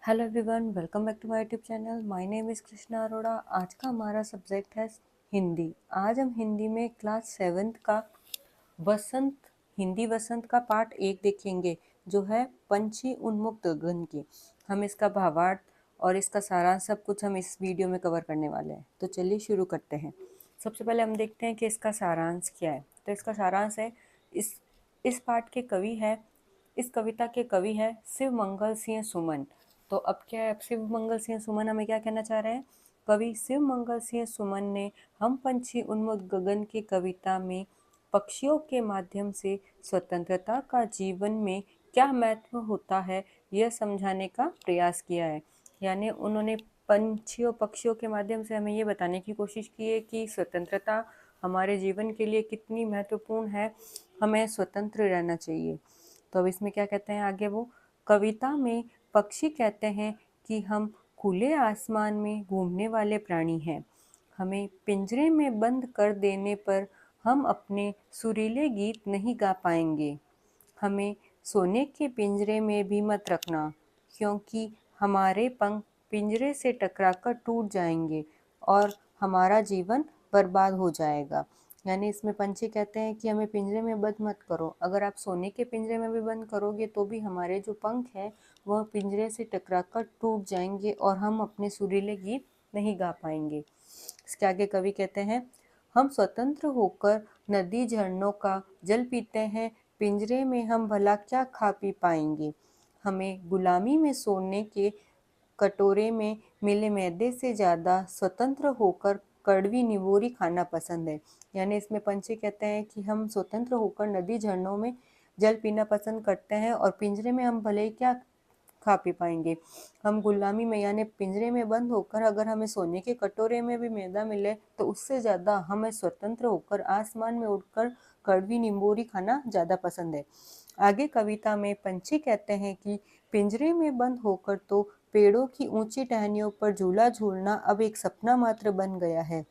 Hello everyone, welcome back to my YouTube channel. My name is Krishna Arora. आज का हमारा subject है हिंदी। आज हम हिंदी में क्लास 7th का वसंत हिंदी वसंत का पार्ट 1 देखेंगे, जो है पंछी उन्मुक्त गगन की। हम इसका भावार्थ और इसका सारांश सब कुछ हम इस वीडियो में कवर करने वाले हैं। तो चलिए शुरू करते हैं। सबसे पहले हम देखते हैं कि इसका सारांश क्या है। तो इसका सारांश है, इस पाठ के कवि है इस कविता के कवि है शिव मंगल सिंह सुमन। तो अब क्या है, शिव मंगल सिंह सुमन हमें क्या कहना चाह रहे हैं? कवि शिव मंगल सिंह सुमन ने हम पंछी उन्मुक्त गगन की कविता में पक्षियों के माध्यम से स्वतंत्रता का जीवन में क्या महत्व होता है, यह समझाने का प्रयास किया है। यानी उन्होंने पक्षियों के माध्यम से हमें ये बताने की कोशिश की है कि स्वतंत्रता हमारे जीवन के लिए कितनी महत्वपूर्ण है, हमें स्वतंत्र रहना चाहिए। तो अब इसमें क्या कहते हैं आगे वो, कविता में पक्षी कहते हैं कि हम खुले आसमान में घूमने वाले प्राणी हैं। हमें पिंजरे में बंद कर देने पर हम अपने सुरीले गीत नहीं गा पाएंगे। हमें सोने के पिंजरे में भी मत रखना, क्योंकि हमारे पंख पिंजरे से टकराकर टूट जाएंगे और हमारा जीवन बर्बाद हो जाएगा। यानी इसमें पंछी कहते हैं कि हमें पिंजरे में बंद मत करो। अगर आप सोने के पिंजरे में भी बंद करोगे तो भी हमारे जो पंख हैं वह पिंजरे से टकराकर टूट जाएंगे और हम अपने सुरीले गीत नहीं गा पाएंगे। इसके आगे कवि कहते हैं, हम स्वतंत्र होकर नदी झरनों का जल पीते हैं, पिंजरे में हम भला क्या खा पी पाएंगे। हमें गुलामी में सोने के कटोरे में मिले मैदे से ज़्यादा स्वतंत्र होकर कड़वी निवोरी खाना पसंद है। यानी इसमें पंछी कहते हैं कि हम स्वतंत्र होकर नदी झरनों में जल पीना पसंद करते हैं और पिंजरे में हम भले ही क्या खा पी पाएंगे। हम गुलामी में यानी पिंजरे में बंद होकर अगर हमें सोने के कटोरे में भी मैदा मिले तो उससे ज़्यादा हमें स्वतंत्र होकर आसमान में उड़कर कड़वी निंबोरी खाना ज़्यादा पसंद है। आगे कविता में पंछी कहते हैं कि पिंजरे में बंद होकर तो पेड़ों की ऊंची टहनियों पर झूला झूलना अब एक सपना मात्र बन गया है।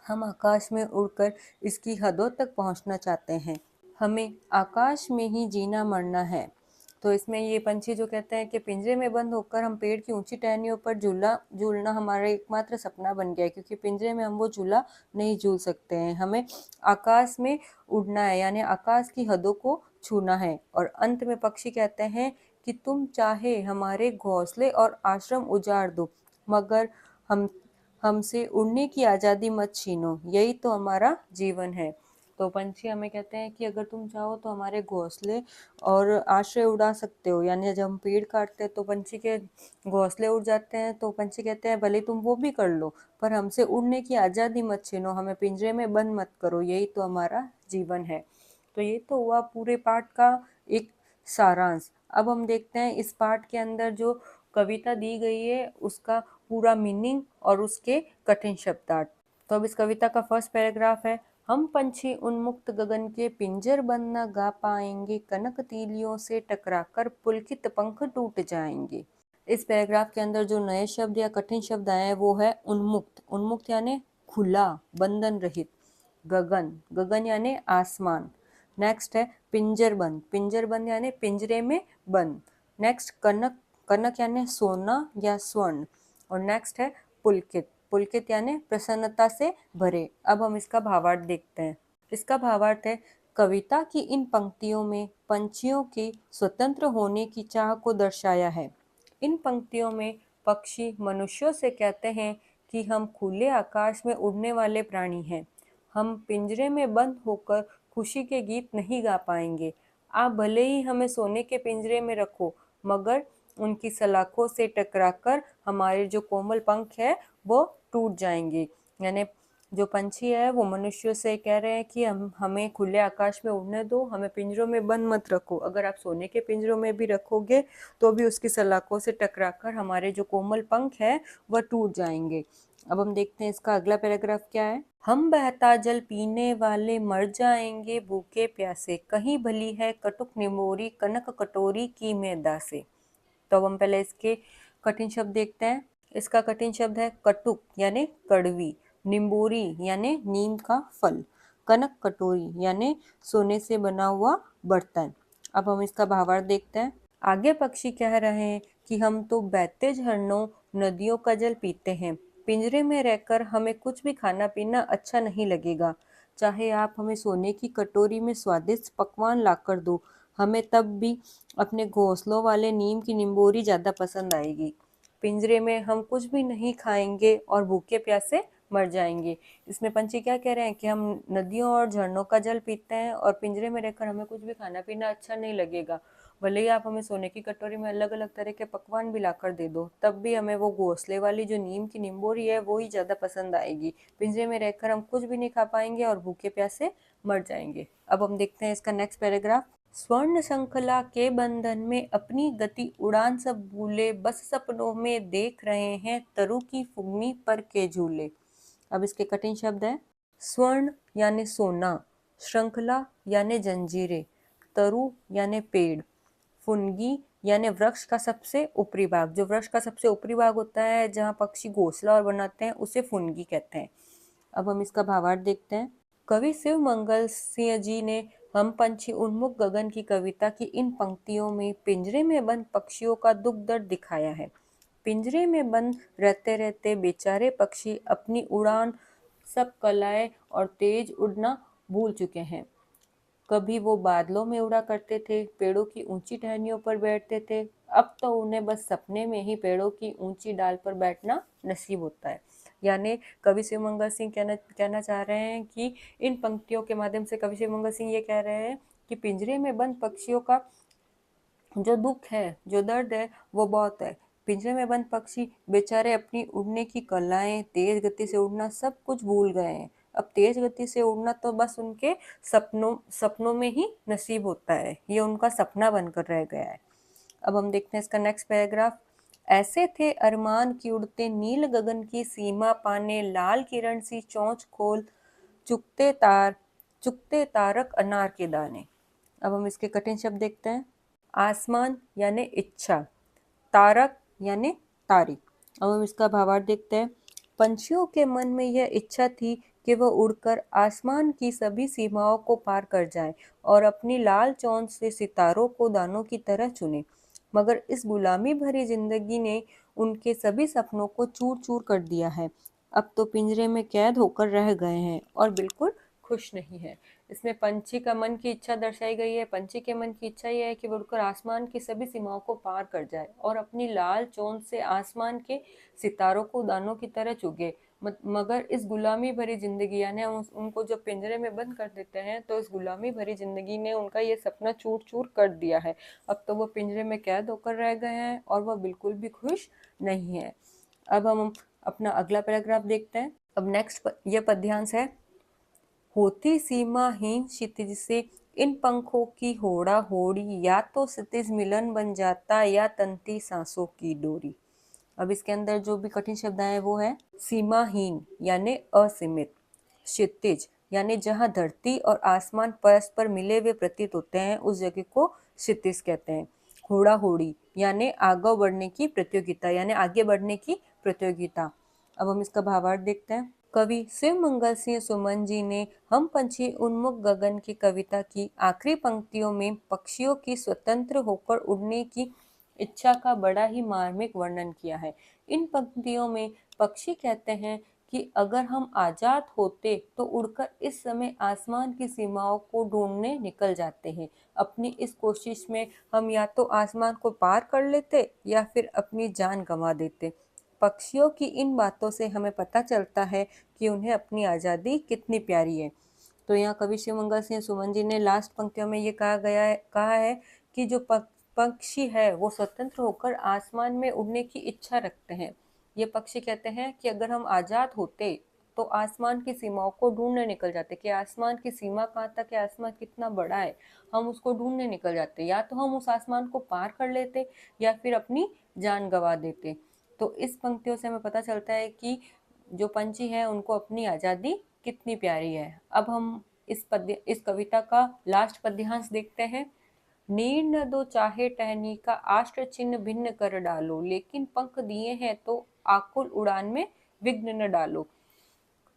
हम आकाश में उड़कर इसकी हदों तक पहुंचना चाहते हैं। हमें आकाश में ही जीना मरना है। तो इसमें ये पंछी जो कहते हैं कि पिंजरे में बंद होकर हम पेड़ की ऊंची टहनियों पर झूला झूलना हमारा एकमात्र सपना बन गया है, क्योंकि पिंजरे में हम वो झूला नहीं झूल सकते हैं। हमें आकाश में उड़ना है, यानी आकाश की हदों को छूना है। और अंत में पक्षी कहते हैं कि तुम चाहे हमारे घोंसले और आश्रम उजाड़ दो, मगर हमसे उड़ने की आज़ादी मत छीनो, यही तो हमारा जीवन है। तो पंछी हमें कहते हैं कि अगर तुम चाहो तो हमारे घोंसले और आश्रय उड़ा सकते हो। यानी जब हम पेड़ काटते हैं तो पंछी के घोंसले उड़ जाते हैं, तो पंछी कहते हैं भले तुम वो भी कर लो, पर हमसे उड़ने की आज़ादी मत छीनो, हमें पिंजरे में बंद मत करो, यही तो हमारा जीवन है। तो ये तो हुआ पूरे पाठ का एक सारांश। अब हम देखते हैं इस पाठ के अंदर जो कविता दी गई है उसका पूरा मीनिंग और उसके कठिन शब्दार्थ। तो अब इस कविता का फर्स्ट पैराग्राफ है, हम पंछी उन्मुक्त गगन के पिंजर बंद न गा पाएंगे, कनक तीलियों से टकराकर पुलकित पंख टूट जाएंगे। इस पैराग्राफ के अंदर जो नए शब्द या कठिन शब्द आए हैं वो है उन्मुक्त। उन्मुक्त यानी खुला, बंधन रहित। गगन, गगन यानी आसमान। नेक्स्ट है पिंजर बंद, पिंजर बंद यानी पिंजरे में बंद। नेक्स्ट कनक, कनक यानी सोना या स्वर्ण। और नेक्स्ट है पुलकित, पुलकित यानी प्रसन्नता से भरे। अब हम इसका भावार्थ देखते हैं। इसका भावार्थ है, कविता की इन पंक्तियों में पंछियों के स्वतंत्र होने की चाह को दर्शाया है। इन पंक्तियों में पक्षी मनुष्यों से कहते हैं कि हम खुले आकाश में उड़ने वाले प्राणी हैं। हम पिंजरे में बंद होकर खुशी के गीत नहीं गा पाएंगे। आप भले ही हमें सोने के पिंजरे में रखो, मगर उनकी सलाखों से टकराकर हमारे जो कोमल पंख है वो टूट जाएंगे। यानी जो पंछी है वो मनुष्यों से कह रहे हैं कि हमें खुले आकाश में उड़ने दो, हमें पिंजरों में बंद मत रखो। अगर आप सोने के पिंजरों में भी रखोगे तो भी उसकी सलाखों से टकराकर हमारे जो कोमल पंख है वह टूट जाएंगे। अब हम देखते हैं इसका अगला पैराग्राफ क्या है। हम बहता जल पीने वाले मर जाएंगे भूखे प्यासे, कहीं भली है कटुक निमोरी कनक कटोरी की मैदा से। तो अब हम पहले इसके कठिन शब्द देखते हैं। इसका कठिन शब्द है कटुक यानी कड़वी, निम्बोरी यानी नीम का फल, कनक कटोरी यानी सोने से बना हुआ बर्तन। अब हम इसका भावार्थ देखते हैं। आगे पक्षी कह रहे हैं कि हम तो बहते झरनों नदियों का जल पीते हैं। पिंजरे में रहकर हमें कुछ भी खाना पीना अच्छा नहीं लगेगा। चाहे आप हमें सोने की कटोरी में स्वादिष्ट पकवान लाकर दो, हमें तब भी अपने घोंसलों वाले नीम की निंबोरी ज़्यादा पसंद आएगी। पिंजरे में हम कुछ भी नहीं खाएंगे और भूखे प्यासे मर जाएंगे। इसमें पंछी क्या कह रहे हैं कि हम नदियों और झरनों का जल पीते हैं और पिंजरे में रहकर हमें कुछ भी खाना पीना अच्छा नहीं लगेगा। भले ही आप हमें सोने की कटोरी में अलग अलग तरह के पकवान भी लाकर दे दो, तब भी हमें वो घोंसले वाली जो नीम की निंबोरी है वो ही ज़्यादा पसंद आएगी। पिंजरे में रहकर हम कुछ भी नहीं खा पाएंगे और भूखे प्यासे मर जाएंगे। अब हम देखते हैं इसका नेक्स्ट पैराग्राफ। स्वर्ण श्रृंखला के बंधन में अपनी गति उड़ान सब भूले, बस सपनों में देख रहे हैं तरु की फुगनी पर के झूले। अब इसके कठिन शब्द है। स्वर्ण यानी सोना, श्रृंखला यानी जंजीरें, तरु यानी पेड़, फुनगी यानी वृक्ष का सबसे ऊपरी भाग। जो वृक्ष का सबसे ऊपरी भाग होता है जहाँ पक्षी घोंसला और बनाते हैं उसे फुनगी कहते हैं। अब हम इसका भावार्थ देखते हैं। कवि शिव मंगल सिंह जी ने हम पंछी उन्मुख गगन की कविता की इन पंक्तियों में पिंजरे में बंद पक्षियों का दुख दर्द दिखाया है। पिंजरे में बंद रहते रहते बेचारे पक्षी अपनी उड़ान, सब कलाएं और तेज उड़ना भूल चुके हैं। कभी वो बादलों में उड़ा करते थे, पेड़ों की ऊंची टहनियों पर बैठते थे, अब तो उन्हें बस सपने में ही पेड़ों की ऊंची डाल पर बैठना नसीब होता है। यानी कवि शिवमंगल सिंह कहना चाह रहे हैं कि इन पंक्तियों के माध्यम से कवि शिवमंगल सिंह ये कह रहे हैं कि पिंजरे में बंद पक्षियों का जो दुख है, जो दर्द है, वो बहुत है। पिंजरे में बंद पक्षी बेचारे अपनी उड़ने की कलाएं, तेज गति से उड़ना सब कुछ भूल गए हैं। अब तेज गति से उड़ना तो बस उनके सपनों में ही नसीब होता है। ये उनका सपना बनकर रह गया है। अब हम देखते हैं इसका नेक्स्ट पैराग्राफ। ऐसे थे अरमान की उड़ते नील गगन की सीमा पाने, लाल किरण सी चोंच खोल चुकते तारक अनार के दाने। अब हम इसके कठिन शब्द देखते हैं। आसमान यानी इच्छा, तारक यानी तारे। अब हम इसका भावार्थ देखते हैं। पंछियों के मन में यह इच्छा थी कि वह उड़कर आसमान की सभी सीमाओं को पार कर जाएं और अपनी लाल चोंच से सितारों को दानों की तरह चुने, मगर इस गुलामी भरी जिंदगी ने उनके सभी सपनों को चूर चूर कर दिया है। अब तो पिंजरे में कैद होकर रह गए हैं और बिल्कुल खुश नहीं है। इसमें पंछी का मन की इच्छा दर्शाई गई है। पंछी के मन की इच्छा यह है कि वो उड़कर आसमान की सभी सीमाओं को पार कर जाए और अपनी लाल चोंच से आसमान के सितारों को दानों की तरह चुगे, मगर इस गुलामी भरी जिंदगी, यानी उनको जब पिंजरे में बंद कर देते हैं तो इस गुलामी भरी जिंदगी ने उनका ये सपना चूर चूर कर दिया है। अब तो वो पिंजरे में कैद होकर रह गए हैं और वह बिल्कुल भी खुश नहीं है। अब हम अपना अगला पैराग्राफ देखते हैं। अब नेक्स्ट ये पद्यांश है। होती सीमाहीन क्षितिज से इन पंखों की होड़ा होड़ी, या तो क्षितिज मिलन बन जाता या तंती सांसों की डोरी। अब इसके अंदर जो भी कठिन शब्द आए वो है सीमाहीन यानी असीमित, क्षितिज यानी जहां धरती और आसमान परस्पर मिले हुए प्रतीत होते हैं उस जगह को क्षितिज कहते हैं। होड़ा होड़ी यानी आगे बढ़ने की प्रतियोगिता, यानी आगे बढ़ने की प्रतियोगिता। अब हम इसका भावार्थ देखते हैं। कवि शिव मंगल सिंह सुमन जी ने हम पंछी उन्मुख गगन की कविता की आखिरी पंक्तियों में पक्षियों की स्वतंत्र होकर उड़ने की इच्छा का बड़ा ही मार्मिक वर्णन किया है। इन पंक्तियों में पक्षी कहते हैं कि अगर हम आजाद होते तो उड़कर इस समय आसमान की सीमाओं को ढूंढने निकल जाते हैं। अपनी इस कोशिश में हम या तो आसमान को पार कर लेते या फिर अपनी जान गंवा देते। पक्षियों की इन बातों से हमें पता चलता है कि उन्हें अपनी आज़ादी कितनी प्यारी है। तो यहाँ कवि शिवमंगल सिंह सुमन जी ने लास्ट पंक्तियों में ये कहा है कि जो पक्षी है वो स्वतंत्र होकर आसमान में उड़ने की इच्छा रखते हैं। ये पक्षी कहते हैं कि अगर हम आज़ाद होते तो आसमान की सीमाओं को ढूंढने निकल जाते, कि आसमान की सीमा कहाँ तक है, आसमान कितना बड़ा है, हम उसको ढूंढने निकल जाते। या तो हम उस आसमान को पार कर लेते या फिर अपनी जान गंवा देते। तो इस पंक्तियों से हमें पता चलता है कि जो पंछी है उनको अपनी आज़ादी कितनी प्यारी है। अब हम इस कविता का लास्ट पद्यांश देखते हैं। नीर न दो चाहे टहनी का, आष्ट्र चिन्ह भिन्न कर डालो, लेकिन पंख दिए हैं तो आकुल उड़ान में विघ्न न डालो।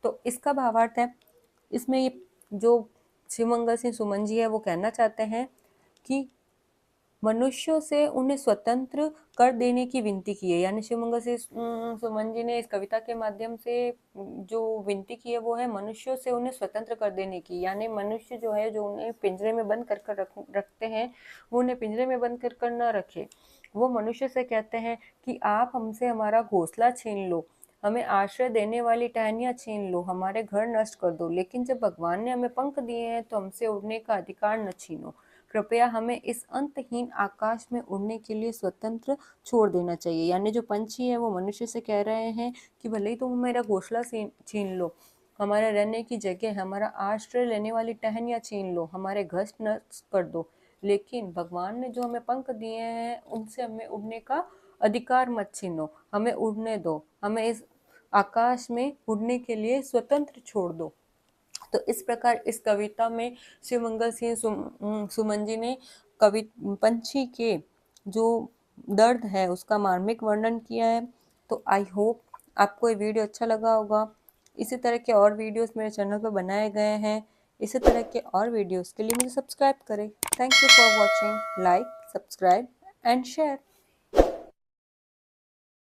तो इसका भावार्थ है, इसमें ये जो शिवमंगल सिंह सुमन जी है वो कहना चाहते हैं कि मनुष्यों से उन्हें स्वतंत्र कर देने की विनती की है। यानी शिवमंगल से सुमन जी ने इस कविता के माध्यम से जो विनती की है वो है मनुष्यों से उन्हें स्वतंत्र कर देने की। यानी मनुष्य जो है, जो उन्हें पिंजरे में बंद कर कर रखते हैं, वो उन्हें पिंजरे में बंद कर कर न रखे। वो मनुष्य से कहते हैं कि आप हमसे हमारा घोंसला छीन लो, हमें आश्रय देने वाली टहनियाँ छीन लो, हमारे घर नष्ट कर दो, लेकिन जब भगवान ने हमें पंख दिए हैं तो हमसे उड़ने का अधिकार न छीनो। कृपया हमें इस अंतहीन आकाश में उड़ने के लिए स्वतंत्र छोड़ देना चाहिए। यानी जो पंछी है वो मनुष्य से कह रहे हैं कि भले ही तुम मेरा घोंसला छीन लो, हमारे रहने की जगह, हमारा आश्रय लेने वाली टहनियाँ छीन लो, हमारे घर नष्ट कर दो, लेकिन भगवान ने जो हमें पंख दिए हैं उनसे हमें उड़ने का अधिकार मत छीनो, हमें उड़ने दो, हमें इस आकाश में उड़ने के लिए स्वतंत्र छोड़ दो। तो इस प्रकार इस कविता में शिवमंगल सिंह सुमन जी ने कवि पंछी के जो दर्द है उसका मार्मिक वर्णन किया है। तो आई होप आपको ये वीडियो अच्छा लगा होगा। इसी तरह के और वीडियोस मेरे चैनल पर बनाए गए हैं। इसी तरह के और वीडियोस के लिए मुझे सब्सक्राइब करें। Thank you for watching. Like, subscribe and share.